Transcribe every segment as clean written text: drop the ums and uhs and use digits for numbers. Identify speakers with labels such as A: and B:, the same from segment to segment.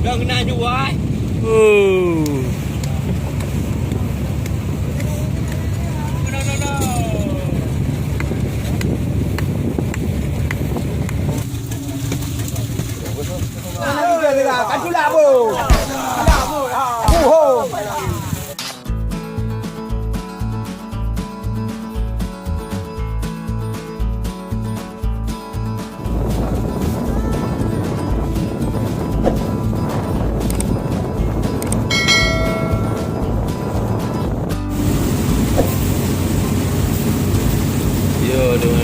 A: Đừng này chú ơi.
B: Kan pula apa? Oh.
A: Yo, doing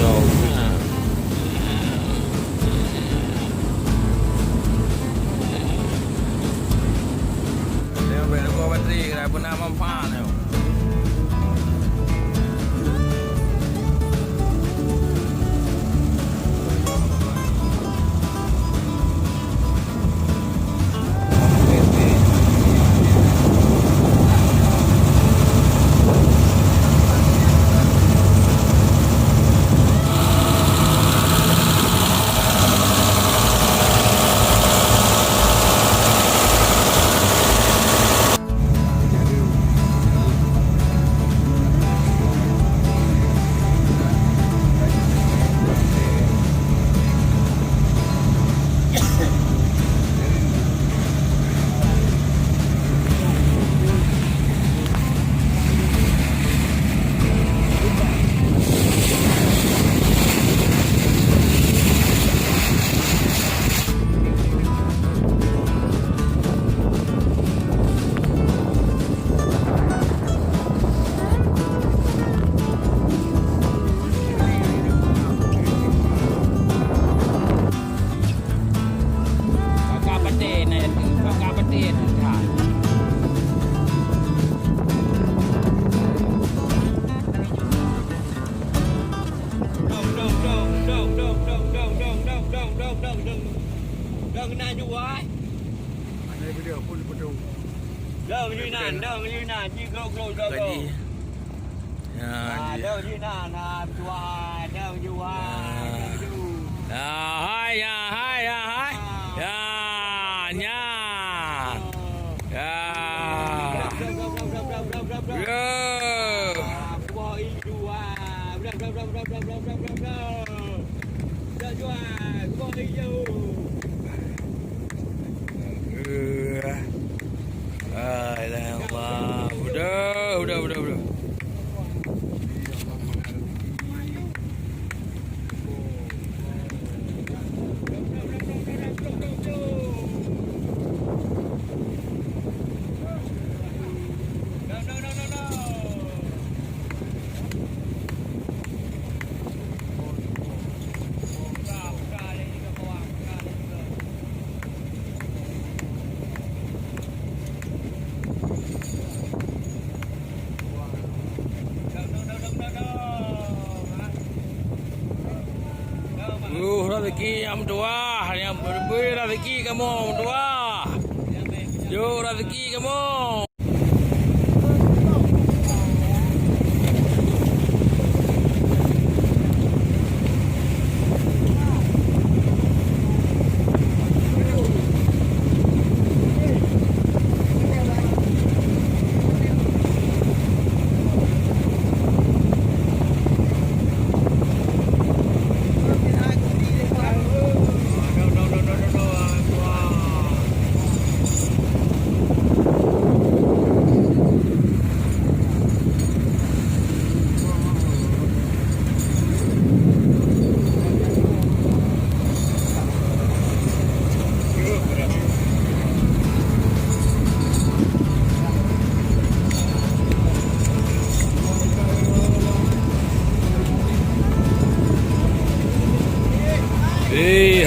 A: bateri kena pernah manfaat yo. Đừng này chú ơi.
B: Đây video pun pedu.
A: Đừng như này, như gâu. Đừng như này, chú ơi, đừng chú ơi, đừng chú.
C: Hai. Udah. Rezeki yang tua, yang berberi rezeki kamu tua. Yo rezeki kamu.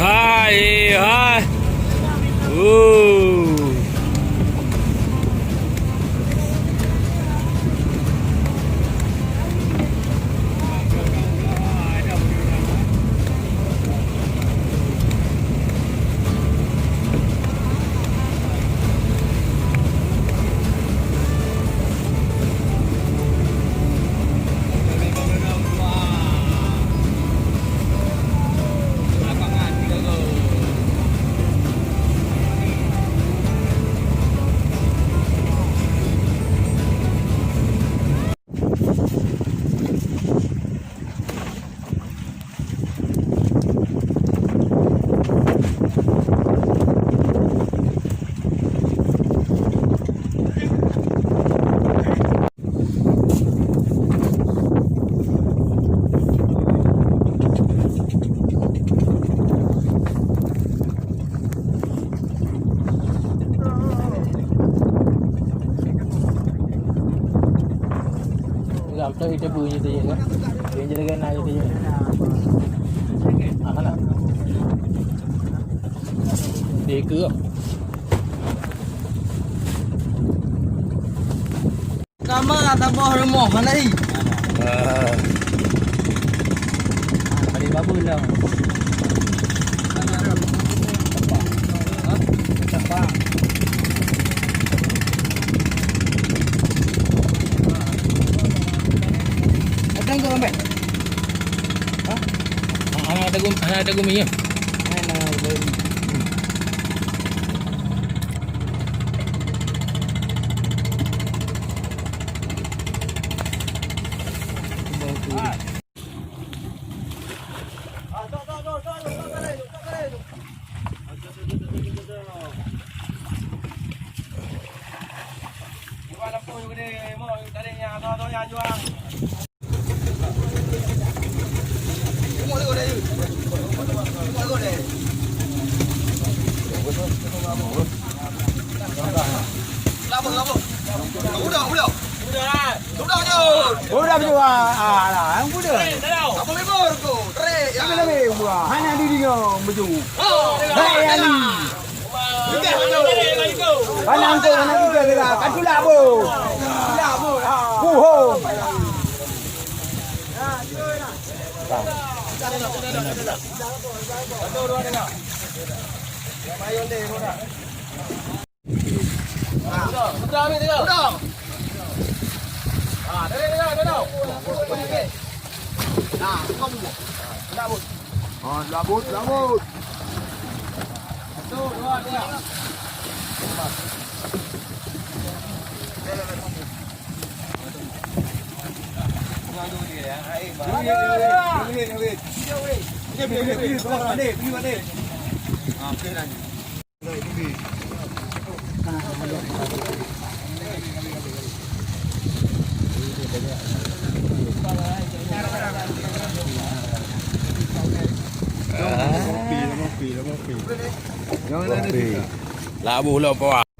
C: Hai. bunyi tu je kan. Yang jadi kan air tu je. Ah lah. Dia ke.
A: Kamera tak boh rumah mana ni? Ada apa lah? Datang ke ambil.
C: Ada gumi ya.
B: Udah berjual. Lah, ang budak. Apa lebih tu? Trek yang lebih buah. Hanya diri kau berju. Hei Ali. Kanang tu kita dekat. Kacula bu. Kacula bu. Ho. Labut. 1, 2, 3.
C: Labu lah bawah.